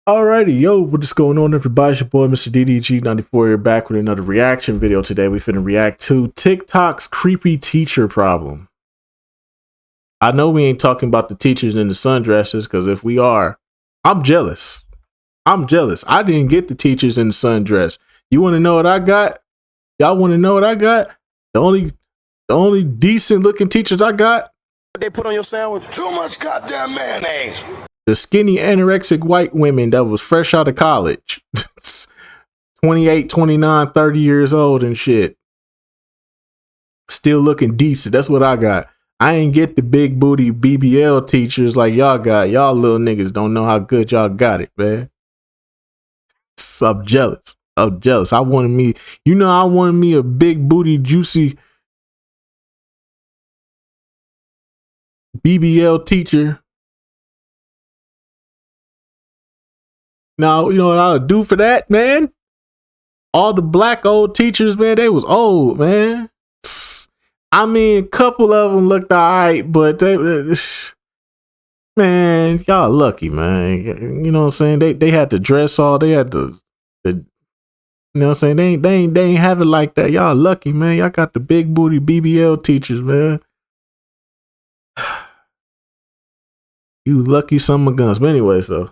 Alrighty, yo, what's going on, everybody? It's your boy, Mr. DDG94 here, back with another reaction video today. We finna react to TikTok's creepy teacher problem. I know we ain't talking about the teachers in the sundresses, because if we are, I'm jealous. I'm jealous. I didn't get the teachers in the sundress. You want to know what I got? Y'all want to know what I got? The only decent looking teachers I got? They put on your sandwich too much goddamn mayonnaise. The skinny anorexic white women that was fresh out of college. 28, 29, 30 years old and shit. Still looking decent. That's what I got. I ain't get the big booty BBL teachers like y'all got. Y'all little niggas don't know how good y'all got it, man. So I'm jealous. I'm jealous. I wanted me a big booty, juicy BBL teacher. Now, you know what I would do for that, man? All the black old teachers, man, they was old, man. I mean, a couple of them looked all right, but they, man, y'all lucky, man. You know what I'm saying? They had to dress all, they had to you know what I'm saying? They ain't have it like that. Y'all lucky, man. Y'all got the big booty BBL teachers, man. You lucky son of guns. But anyway, so.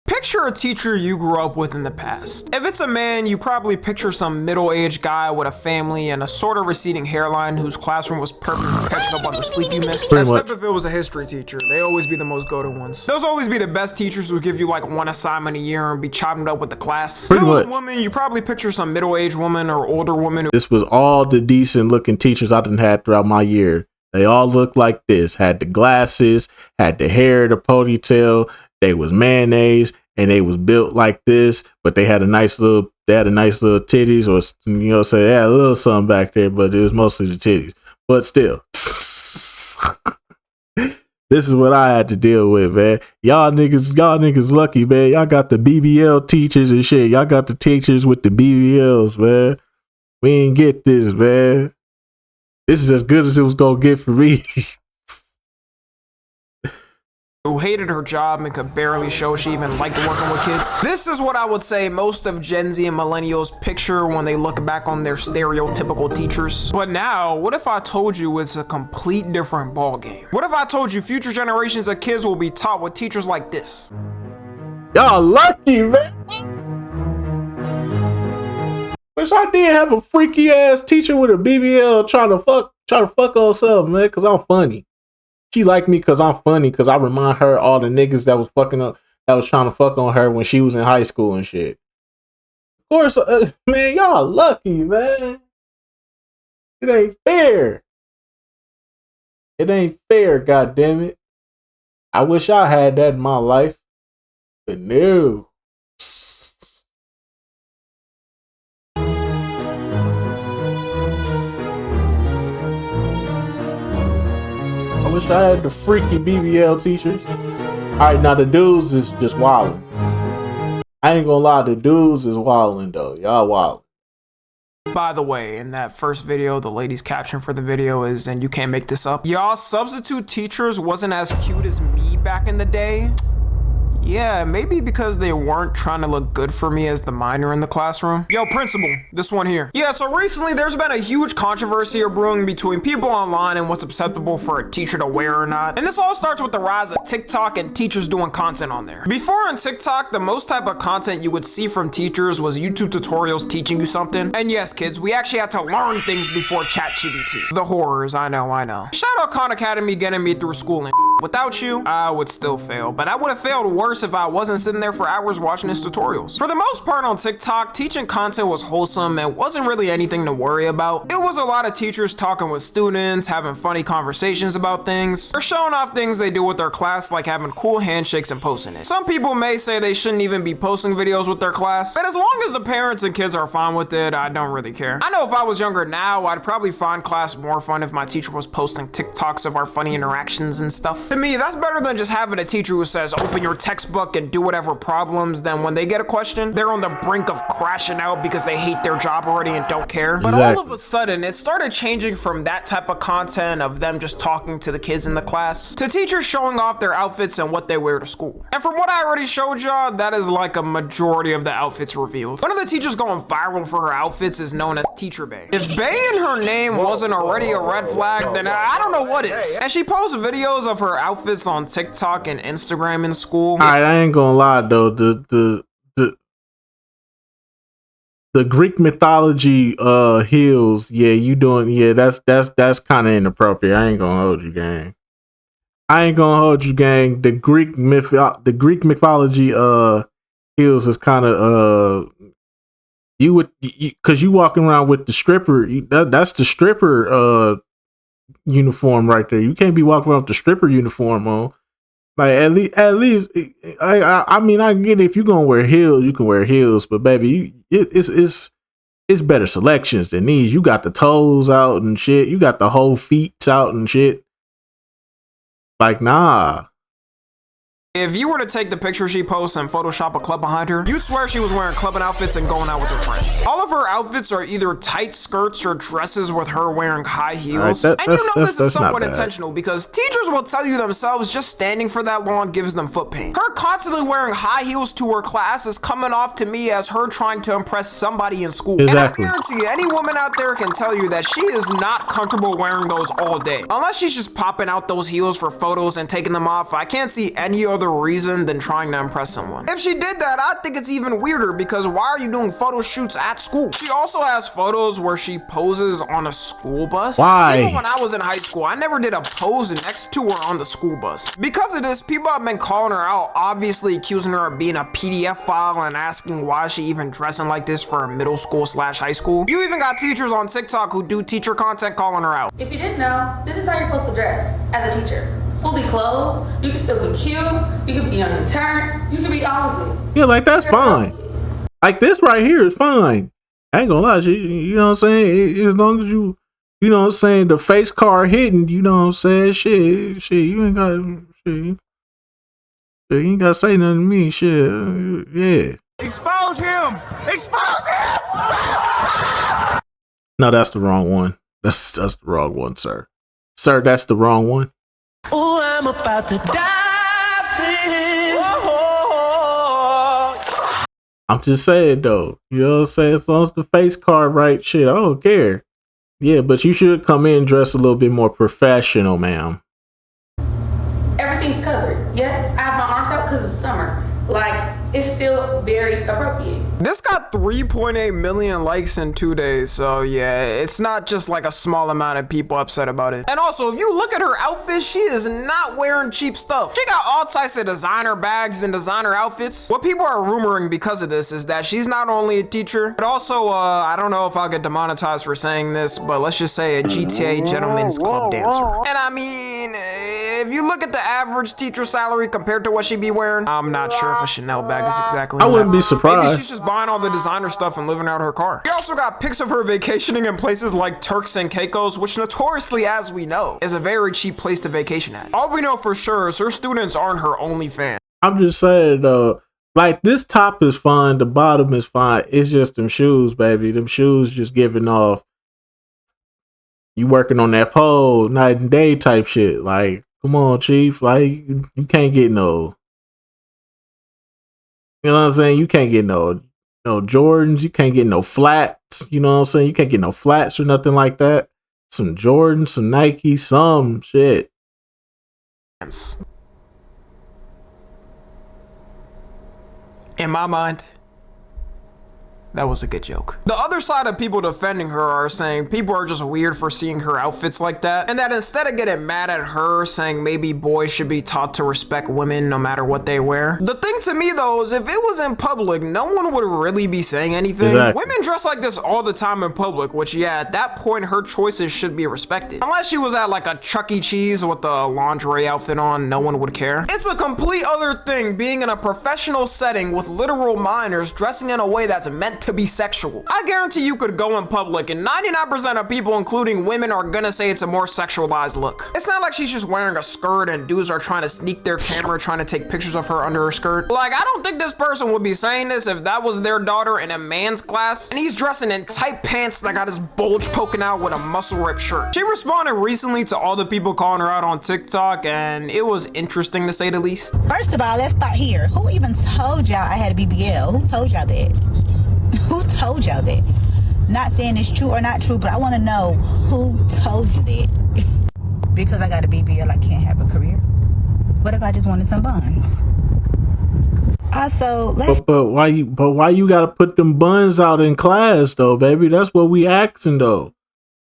Picture a teacher you grew up with in the past. If it's a man, you probably picture some middle-aged guy with a family and a sort of receding hairline whose classroom was perfect for catching up on the sleep you missed. Except if it was a history teacher. They always be the most go-to ones. Those always be the best teachers who give you like one assignment a year and be chopping up with the class. If it was a woman, you probably picture some middle-aged woman or older woman. This was all the decent looking teachers I done had throughout my year. They all looked like this. Had the glasses, had the hair, the ponytail. They was mayonnaise and they was built like this, but they had a nice little titties, or you know, say they had a little something back there, but it was mostly the titties. But still, this is what I had to deal with, man. Y'all niggas lucky, man. Y'all got the BBL teachers and shit. Y'all got the teachers with the BBLs, man. We ain't get this, man. This is as good as it was gonna get for me. Who hated her job and could barely show she even liked working with kids. This is what I would say most of Gen Z and millennials picture when they look back on their stereotypical teachers. But now, what if I told you it's a complete different ballgame? What if I told you future generations of kids will be taught with teachers like this? Y'all lucky, man. Wish I did have a freaky ass teacher with a BBL trying to fuck on something, man, cause I'm funny. She liked me because I'm funny, because I remind her all the niggas that was fucking up, that was trying to fuck on her when she was in high school and shit. Of course, man, y'all lucky, man. It ain't fair. It ain't fair, goddammit. I wish I had that in my life, but no. I wish I had the freaky BBL teachers. Alright, now the dudes is just wildin'. I ain't gonna lie, the dudes is wildin' though. Y'all wildin'. By the way, in that first video, the lady's caption for the video is, and you can't make this up, y'all substitute teachers wasn't as cute as me back in the day. Yeah, maybe because they weren't trying to look good for me as the minor in the classroom. Yo, principal, this one here. Yeah, so recently there's been a huge controversy brewing between people online and what's acceptable for a teacher to wear or not. And this all starts with the rise of TikTok and teachers doing content on there. Before on TikTok, the most type of content you would see from teachers was YouTube tutorials teaching you something. And yes, kids, we actually had to learn things before ChatGPT. The horrors, I know. Shout out Khan Academy getting me through school and without you, I would still fail. But I would have failed worse if I wasn't sitting there for hours watching his tutorials. For the most part on TikTok, teaching content was wholesome and wasn't really anything to worry about. It was a lot of teachers talking with students, having funny conversations about things, or showing off things they do with their class, like having cool handshakes and posting it. Some people may say they shouldn't even be posting videos with their class, but as long as the parents and kids are fine with it, I don't really care. I know if I was younger now, I'd probably find class more fun if my teacher was posting TikToks of our funny interactions and stuff. To me, that's better than just having a teacher who says, open your textbook and do whatever problems. Then when they get a question, they're on the brink of crashing out because they hate their job already and don't care. But all of a sudden, it started changing from that type of content of them just talking to the kids in the class to teachers showing off their outfits and what they wear to school. And from what I already showed y'all, that is like a majority of the outfits revealed. One of the teachers going viral for her outfits is known as Teacher Bay. If Bay in her name wasn't already a red flag, then I don't know what is. And she posts videos of her outfits on TikTok and Instagram in school. Alright, I ain't gonna lie though, the Greek mythology heels, yeah, you doing, yeah, that's kind of inappropriate. I ain't gonna hold you, gang. The Greek mythology heels is kind of because you walking around with the stripper. That's the stripper uniform right there. You can't be walking around with the stripper uniform on. Like at least, I mean, I get it. If you're gonna wear heels, you can wear heels, but baby, it's better selections than these. You got the toes out and shit. You got the whole feet out and shit. Like, nah. If you were to take the picture she posts and Photoshop a club behind her, you swear she was wearing clubbing outfits and going out with her friends. All of her outfits are either tight skirts or dresses with her wearing high heels. Right, and you know this is somewhat intentional because teachers will tell you themselves just standing for that long gives them foot pain. Her constantly wearing high heels to her class is coming off to me as her trying to impress somebody in school. Exactly. And I guarantee you, any woman out there can tell you that she is not comfortable wearing those all day. Unless she's just popping out those heels for photos and taking them off, I can't see any other reason than trying to impress someone. If she did that, I think it's even weirder because why are you doing photo shoots at school? She also has photos where she poses on a school bus. Why? Even when I was in high school, I never did a pose next to her on the school bus. Because of this, people have been calling her out, obviously accusing her of being a PDF file and asking why she even dressing like this for middle school / high school. You even got teachers on TikTok who do teacher content calling her out. If you didn't know, this is how you're supposed to dress as a teacher. Fully clothed, you can still be cute, you can be on your turn, you can be all of it. Yeah, like that's fine. Like this right here is fine. I ain't gonna lie, you know what I'm saying? As long as you know what I'm saying, the face card hidden, you know what I'm saying? Shit, you ain't got shit. You ain't gotta say nothing to me, shit. Yeah. Expose him! Expose him! No, that's the wrong one. That's the wrong one, sir. Sir, that's the wrong one. Oh, I'm about to dive in. I'm just saying though, you know what I'm saying? As long as the face card right, shit, I don't care. Yeah, but you should come in dressed a little bit more professional, ma'am. Everything's covered. Yes, I have my arms out because it's summer. Like, it's still very appropriate. This got 3.8 million likes in 2 days, so yeah, it's not just like a small amount of people upset about it. And also, if you look at her outfit, she is not wearing cheap stuff. She got all types of designer bags and designer outfits. What people are rumoring because of this is that she's not only a teacher, but also, I don't know if I'll get demonetized for saying this, but let's just say a GTA Gentlemen's Club dancer. And I mean, if you look at the average teacher salary compared to what she be wearing, I'm not sure if a Chanel bag is exactly I wouldn't be surprised. Maybe she's just buying all the designer stuff and living out her car. We also got pics of her vacationing in places like Turks and Caicos, which notoriously, as we know, is a very cheap place to vacation at. All we know for sure is her students aren't her only fan. I'm just saying though, like this top is fine, the bottom is fine. It's just them shoes, baby. Them shoes just giving off. You working on that pole, night and day type shit. Like, come on, Chief. Like, you can't get no. You know what I'm saying? You can't get no Jordans. You can't get no flats. You know what I'm saying? You can't get no flats or nothing like that. Some Jordans, some Nike, some shit. In my mind, that was a good joke. The other side of people defending her are saying people are just weird for seeing her outfits like that, and that instead of getting mad at her saying maybe boys should be taught to respect women no matter what they wear. The thing to me though is if it was in public, no one would really be saying anything. Exactly. Women dress like this all the time in public, which yeah, at that point her choices should be respected. Unless she was at like a Chuck E. Cheese with a lingerie outfit on, no one would care. It's a complete other thing being in a professional setting with literal minors dressing in a way that's meant to be sexual. I guarantee you could go in public and 99% of people, including women, are gonna say it's a more sexualized look. It's not like she's just wearing a skirt and dudes are trying to sneak their camera, trying to take pictures of her under her skirt. Like, I don't think this person would be saying this if that was their daughter in a man's class and he's dressing in tight pants that got his bulge poking out with a muscle ripped shirt. She responded recently to all the people calling her out on TikTok, and it was interesting to say the least. First of all, let's start here. Who even told y'all I had a BBL? Who told y'all that? Who told y'all that? Not saying it's true or not true, but I want to know who told you that. Because I got a BBL, I can't have a career. What if I just wanted some buns? Also, let's. But why you gotta put them buns out in class though, baby? That's what we asking though.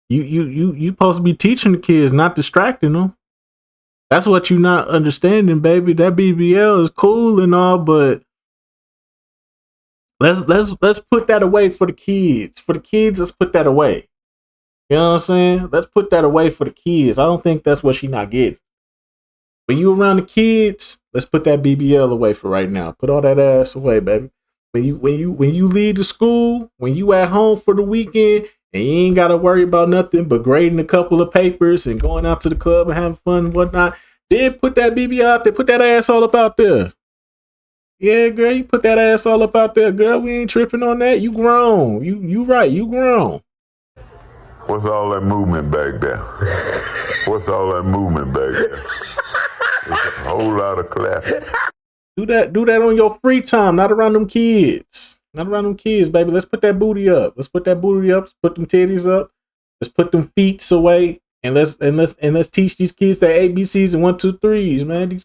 You supposed to be teaching the kids, not distracting them. That's what you not understanding, baby. That BBL is cool and all, but let's put that away for the kids. For the kids, let's put that away. You know what I'm saying? Let's put that away for the kids. I don't think that's what she not getting. When you around the kids, let's put that BBL away for right now. Put all that ass away, baby. When you leave the school, when you at home for the weekend, and you ain't gotta worry about nothing but grading a couple of papers and going out to the club and having fun and whatnot, then put that BBL out there. Put that ass all up out there. Yeah, girl, you put that ass all up out there, girl. We ain't tripping on that. You grown. You right. You grown. What's all that movement back there? What's all that movement back there? There's a whole lot of clapping. Do that on your free time, not around them kids. Not around them kids, baby. Let's put that booty up. Let's put that booty up. Let's put them titties up. Let's put them feet away. And let's teach these kids the ABCs and 1, 2, 3s, man.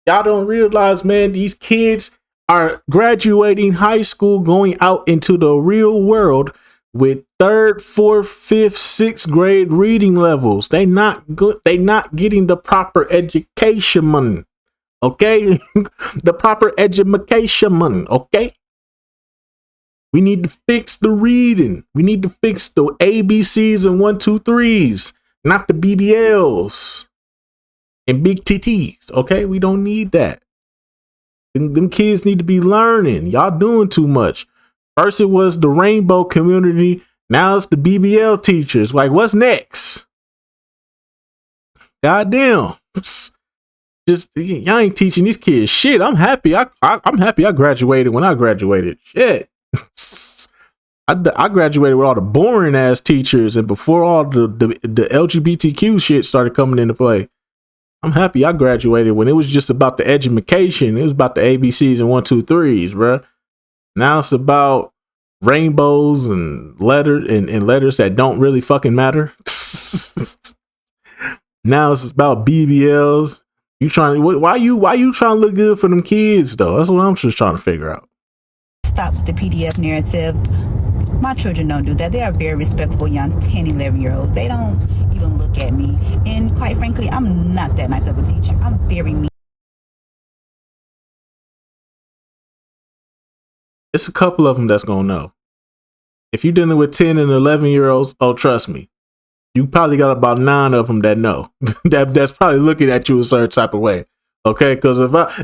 Y'all don't realize, man, these kids are graduating high school, going out into the real world with 3rd, 4th, 5th, 6th grade reading levels. They not good. They not getting the proper education, okay? The proper education, okay? We need to fix the reading. We need to fix the ABCs and 1, 2, 3s, not the BBLs and big TTs, okay? We don't need that. Them kids need to be learning. Y'all doing too much. First it was the rainbow community. Now it's the BBL teachers. Like, what's next? Goddamn. Just y'all ain't teaching these kids shit. I'm happy. I'm happy I graduated when I graduated. Shit. I graduated with all the boring ass teachers and before all the LGBTQ shit started coming into play. I'm happy I graduated when it was just about the education. It was about the ABCs and 1, 2, 3s, bro. Now it's about rainbows and letters that don't really fucking matter. Now it's about BBLs. Why you trying to look good for them kids though? That's what I'm just trying to figure out. Stops the PDF narrative. My children don't do that. They are very respectful young 10, 11-year-olds. They don't even look at me. And quite frankly, I'm not that nice of a teacher. I'm very mean. It's a couple of them that's gonna know. If you're dealing with 10 and 11-year-olds, oh, trust me, you probably got about 9 of them that know. that's probably looking at you a certain type of way. Okay, because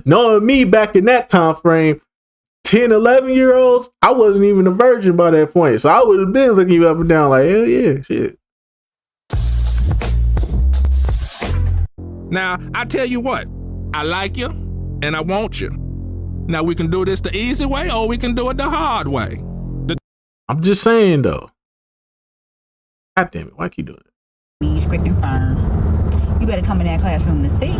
knowing me back in that time frame, 10, 11-year-olds, I wasn't even a virgin by that point. So I would have been looking you up and down like, hell yeah, shit. Now, I tell you what, I like you and I want you. Now, we can do this the easy way or we can do it the hard way. I'm just saying, though. God damn it, why keep doing it? Script and firm. You better come in that classroom to see.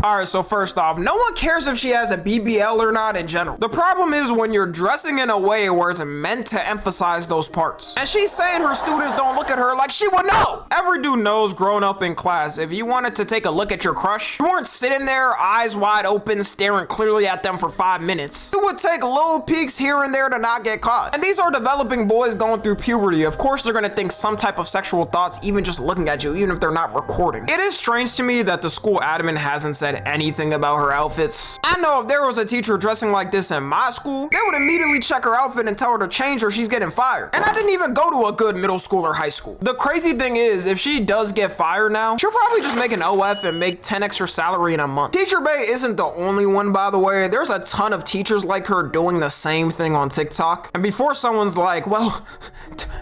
Alright, so first off, no one cares if she has a BBL or not in general. The problem is when you're dressing in a way where it's meant to emphasize those parts. And she's saying her students don't look at her like she would know. Every dude knows growing up in class, if you wanted to take a look at your crush, you weren't sitting there eyes wide open staring clearly at them for 5 minutes. You would take little peeks here and there to not get caught. And these are developing boys going through puberty. Of course they're gonna think some type of sexual thoughts even just looking at you, even if they're not recording. It is strange to me that the school admin hasn't said said anything about her outfits. I know if there was a teacher dressing like this in my school, they would immediately check her outfit and tell her to change or she's getting fired. And I didn't even go to a good middle school or high school. The crazy thing is, if she does get fired now, she'll probably just make an OF and make 10 extra salary in a month. Teacher Bay isn't the only one, by the way. There's a ton of teachers like her doing the same thing on TikTok. And before someone's like, well,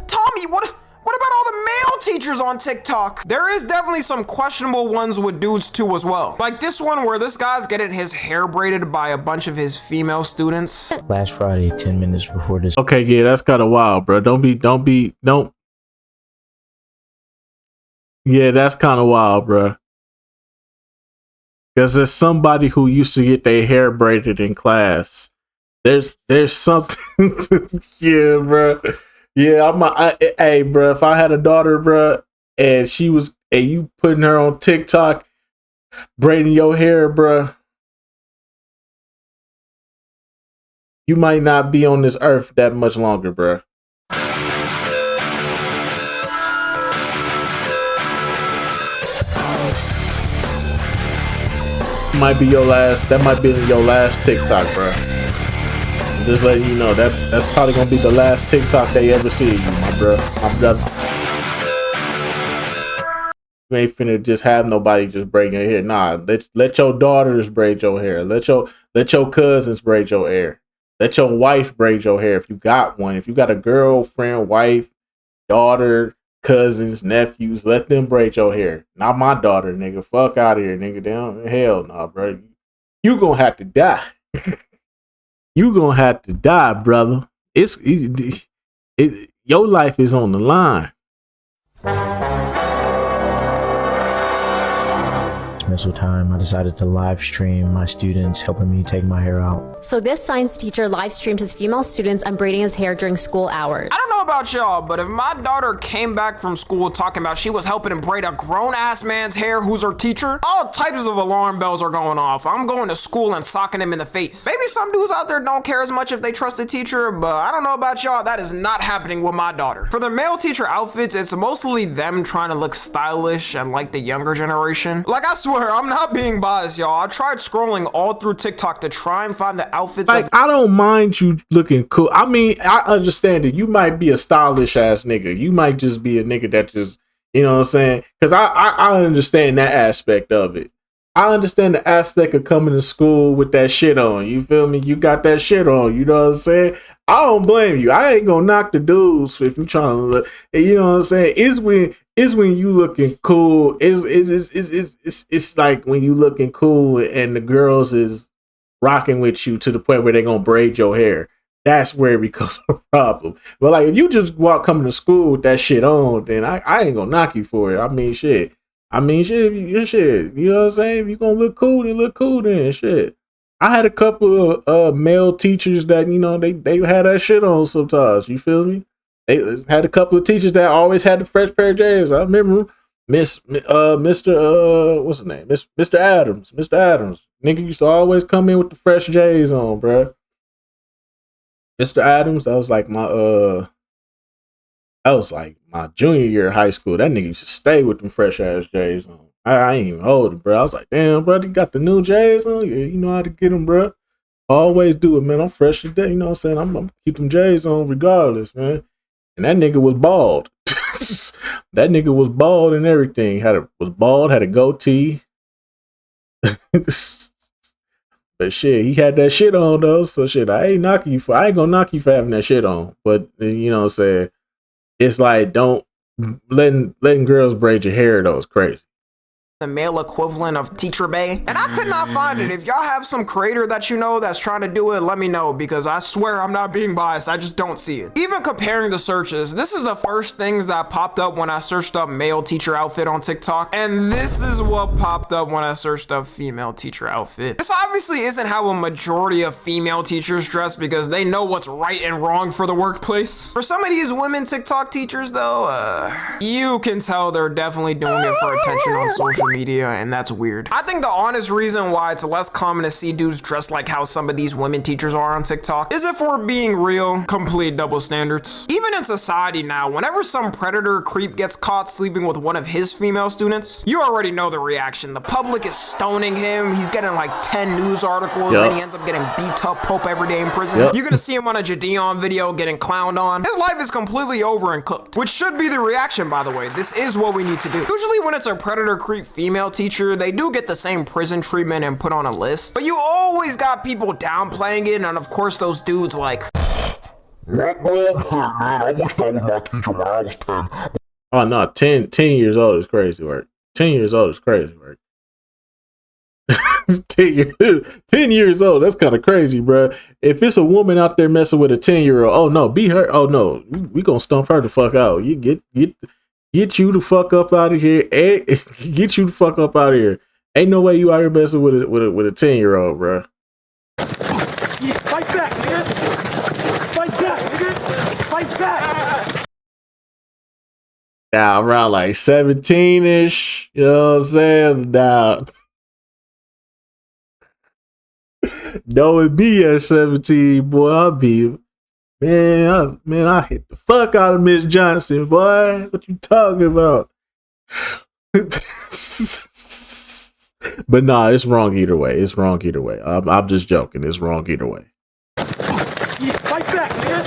Tommy, what about all the male teachers on TikTok? There is definitely some questionable ones with dudes too as well. Like this one where this guy's getting his hair braided by a bunch of his female students. Last Friday, 10 minutes before this. Okay, yeah, that's kind of wild, bro. Don't. Yeah, that's kind of wild, bro. Because there's somebody who used to get their hair braided in class. There's something. Yeah, bro. Yeah, hey, bro. If I had a daughter, bro, and you putting her on TikTok, braiding your hair, bro, you might not be on this earth that much longer, bro. Might be your last. That might be your last TikTok, bro. I'm just letting you know that's probably gonna be the last TikTok they ever see of you, my bro. My brother. You ain't finna just have nobody just braid your hair. Nah, let your daughters braid your hair. Let your cousins braid your hair. Let your wife braid your hair if you got one. If you got a girlfriend, wife, daughter, cousins, nephews, let them braid your hair. Not my daughter, nigga. Fuck out of here, nigga. Down hell no, bro. You gonna have to die. You gonna have to die, brother. Your life is on the line. Dismissal time, I decided to live stream my students helping me take my hair out. So this science teacher live streamed his female students unbraiding his hair during school hours. I don't know about y'all, but if my daughter came back from school talking about she was helping him braid a grown-ass man's hair who's her teacher, all types of alarm bells are going off. I'm going to school and socking him in the face. Maybe some dudes out there don't care as much if they trust a teacher, but I don't know about y'all, that is not happening with my daughter. For the male teacher outfits, it's mostly them trying to look stylish and like the younger generation. Like, I swear, I'm not being biased, y'all. I tried scrolling all through TikTok to try and find the outfits. Like, I don't mind you looking cool. I mean, I understand that you might be a stylish ass nigga. You might just be a nigga that just, you know what I'm saying? Because I understand that aspect of it. I understand the aspect of coming to school with that shit on. You feel me? You got that shit on. You know what I'm saying? I don't blame you. I ain't gonna knock the dudes if you trying to look. You know what I'm saying? It's when you looking cool. It's like when you looking cool and the girls is rocking with you to the point where they gonna braid your hair. That's where it becomes a problem. But like if you just coming to school with that shit on, then I ain't gonna knock you for it. I mean shit. You know what I'm saying? If you gonna look cool, then look cool then shit. I had a couple of male teachers that, you know, they had that shit on sometimes. You feel me? They had a couple of teachers that always had the fresh pair of J's. I remember Mr. What's his name? Mr. Adams. Mr. Adams. Nigga used to always come in with the fresh J's on, bruh. Mr. Adams, that was like my junior year of high school. That nigga used to stay with them fresh ass J's on. I ain't even hold it, bro. I was like, damn, bro, you got the new J's on? Yeah, you know how to get them, bro. Always do it, man. I'm fresh today. You know what I'm saying? I'm gonna keep them J's on regardless, man. And that nigga was bald. That nigga was bald and everything. Was bald, had a goatee. But shit, he had that shit on though. So shit, I ain't gonna knock you for having that shit on. But you know what I'm saying? It's like don't letting girls braid your hair though is crazy. The male equivalent of Teacher Bay, and I could not find it. If y'all have some creator that you know that's trying to do it, let me know, because I swear I'm not being biased. I just don't see it. Even comparing the searches, this is the first things that popped up when I searched up male teacher outfit on TikTok, and this is what popped up when I searched up female teacher outfit. This obviously isn't how a majority of female teachers dress, because they know what's right and wrong for the workplace. For some of these women TikTok teachers though, you can tell they're definitely doing it for attention on social media, and that's weird. I think the honest reason why it's less common to see dudes dressed like how some of these women teachers are on TikTok is, if we're being real, complete double standards. Even in society now, whenever some predator creep gets caught sleeping with one of his female students, you already know the reaction. The public is stoning him. He's getting like 10 news articles. Then he ends up getting beat up Pope every day in prison. You're gonna see him on a Jadeon video getting clowned on. His life is completely over and cooked, which should be the reaction, by the way. This is what we need to do. Usually when it's a predator creep female teacher, they do get the same prison treatment and put on a list, but you always got people downplaying it, and of course those dudes like, What, bro? Man, I wish I was my teacher when I was 10. Oh no, 10 years old is crazy work. 10 years old is crazy work. 10 years old, that's kind of crazy, bro. If it's a woman out there messing with a 10-year-old, oh no, be her. Oh no, we gonna stomp her the fuck out. You get you the fuck up out of here. Get you the fuck up out of here. Ain't no way you out here messing with a 10-year-old, bro. Yeah, fight back, nigga. Fight back, nigga. Fight back. Now around like 17-ish, you know what I'm saying? Now, knowing me at 17, boy, I'll be, I hit the fuck out of Miss Johnson, boy. What you talking about? But nah, it's wrong either way. It's wrong either way. I'm just joking. It's wrong either way. Yeah, fight back, nigga.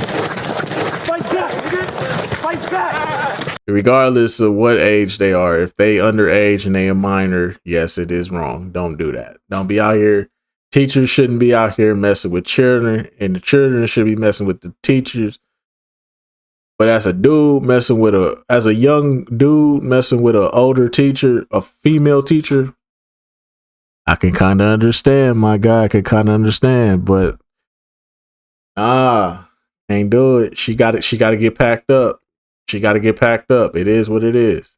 Fight back, nigga. Fight back. Regardless of what age they are, if they underage and they a minor, yes, it is wrong. Don't do that. Don't be out here. Teachers shouldn't be out here messing with children, and the children should be messing with the teachers. But as a dude as a young dude messing with an older teacher, a female teacher, I can kind of understand, my guy. I can kind of understand, but ain't do it. She got to get packed up. She got to get packed up. It is what it is.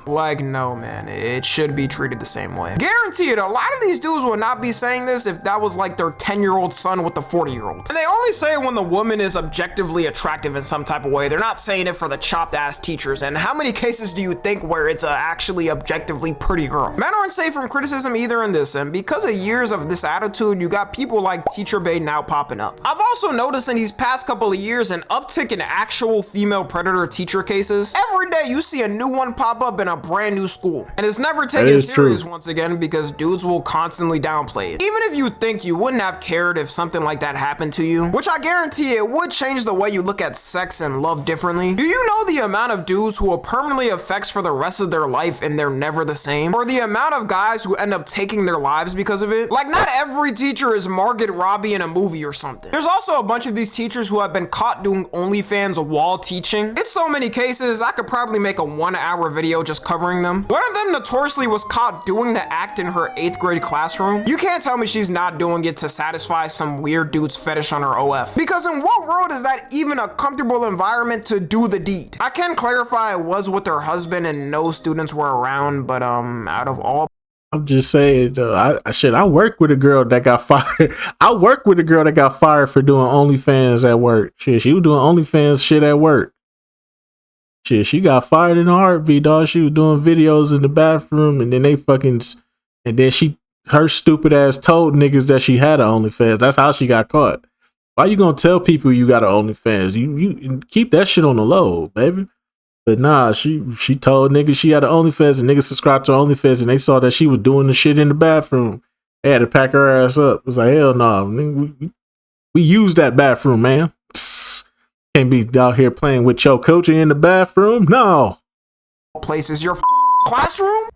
Like, no, man, it should be treated the same way. Guarantee it, a lot of these dudes would not be saying this if that was like their 10-year-old son with the 40-year-old. And they only say it when the woman is objectively attractive in some type of way. They're not saying it for the chopped ass teachers. And how many cases do you think where it's a actually objectively pretty girl? Men aren't safe from criticism either in this, and because of years of this attitude, you got people like Teacher Bay now popping up. I've also noticed in these past couple of years an uptick in actual female predator teacher cases. Every day you see a new one pop up in a brand new school, and it's never taken serious once again because dudes will constantly downplay it. Even if you think you wouldn't have cared if something like that happened to you, which I guarantee it would change the way you look at sex and love differently. Do you know the amount of dudes who will permanently affect for the rest of their life and they're never the same? Or the amount of guys who end up taking their lives because of it? Like, not every teacher is Margot Robbie in a movie or something. There's also a bunch of these teachers who have been caught doing OnlyFans while teaching. It's so many cases, I could probably make a 1-hour video just covering them. One of them notoriously was caught doing the act in her 8th grade classroom. You can't tell me she's not doing it to satisfy some weird dude's fetish on her OF. Because in what world is that even a comfortable environment to do the deed? I can clarify it was with her husband and no students were around, but out of all, I'm just saying, I work with a girl that got fired. I work with a girl that got fired for doing OnlyFans at work. Shit, she was doing OnlyFans shit at work. Shit, she got fired in a heartbeat, dog. She was doing videos in the bathroom, and then her stupid ass told niggas that she had an OnlyFans. That's how she got caught. Why you gonna tell people you got an OnlyFans? You keep that shit on the low, baby. But nah, she told niggas she had an OnlyFans, and niggas subscribed to her OnlyFans, and they saw that she was doing the shit in the bathroom. They had to pack her ass up. It was like, hell no, nah. We use that bathroom, man. Can't be out here playing with your coaching in the bathroom. No. Place is your classroom?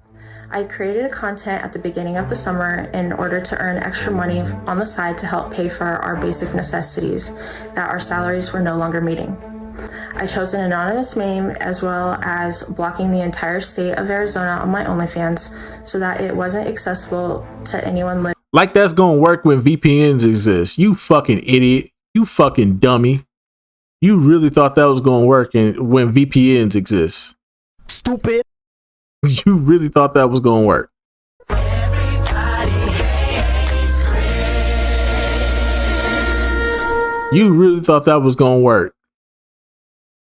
I created content at the beginning of the summer in order to earn extra money on the side to help pay for our basic necessities that our salaries were no longer meeting. I chose an anonymous name as well as blocking the entire state of Arizona on my OnlyFans so that it wasn't accessible to anyone living. Like that's gonna work when VPNs exist. You fucking idiot. You fucking dummy. You really thought that was gonna work when VPNs exist. Stupid. You really thought that was gonna work. You really thought that was gonna work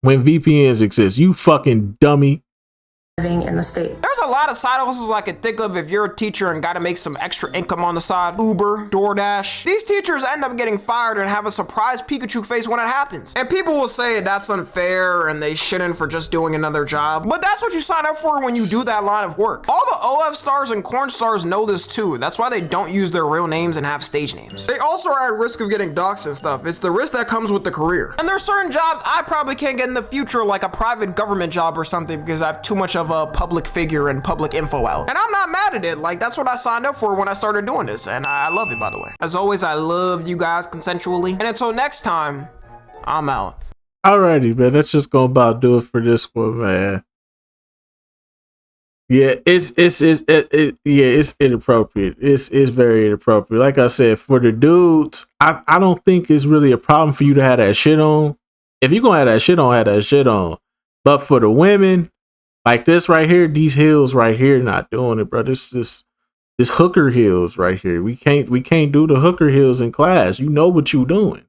when VPNs exist. You fucking dummy. Living in the state. There's a lot of side hustles I could think of if you're a teacher and gotta make some extra income on the side. Uber, DoorDash. These teachers end up getting fired and have a surprise Pikachu face when it happens. And people will say that's unfair and they shouldn't for just doing another job. But that's what you sign up for when you do that line of work. All the OF stars and corn stars know this too. That's why they don't use their real names and have stage names. They also are at risk of getting doxxed and stuff. It's the risk that comes with the career. And there's certain jobs I probably can't get in the future, like a private government job or something, because I have too much of a public figure and public info out. And I'm not mad at it. Like, that's what I signed up for when I started doing this. And I love it, by the way. As always, I love you guys consensually. And until next time, I'm out. Alrighty, man. That's just gonna about do it for this one, man. Yeah, it's inappropriate. It's very inappropriate. Like I said, for the dudes, I don't think it's really a problem for you to have that shit on. If you gonna have that shit on, have that shit on. But for the women, like this right here, these heels right here, not doing it, bro. This hooker heels right here. We can't do the hooker heels in class. You know what you doing.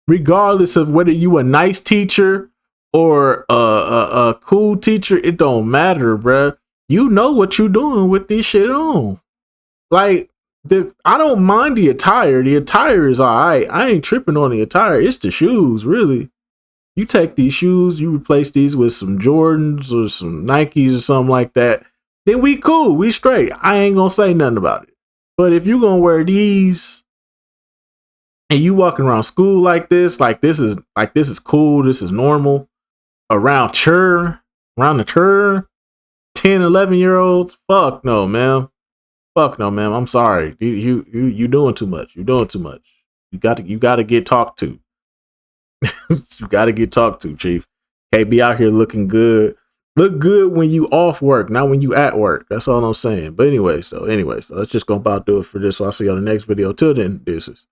Regardless of whether you a nice teacher or a cool teacher, it don't matter, bruh. You know what you doing with this shit on. Like, I don't mind the attire. The attire is all right. I ain't tripping on the attire. It's the shoes, really. You take these shoes, you replace these with some Jordans or some Nikes or something like that, then we cool. We straight. I ain't gonna say nothing about it. But if you gonna wear these and you walking around school like this is cool, this is normal. Around the chur, 10, 11-year-olds, fuck no, man. Fuck no, man. I'm sorry. You doing too much. You're doing too much. You gotta get talked to. You gotta get talked to, Chief. Can't be out here looking good. Look good when you off work, not when you at work. That's all I'm saying. But anyways, though, that's just gonna about do it for this. So I'll see you on the next video. Till then, deuces.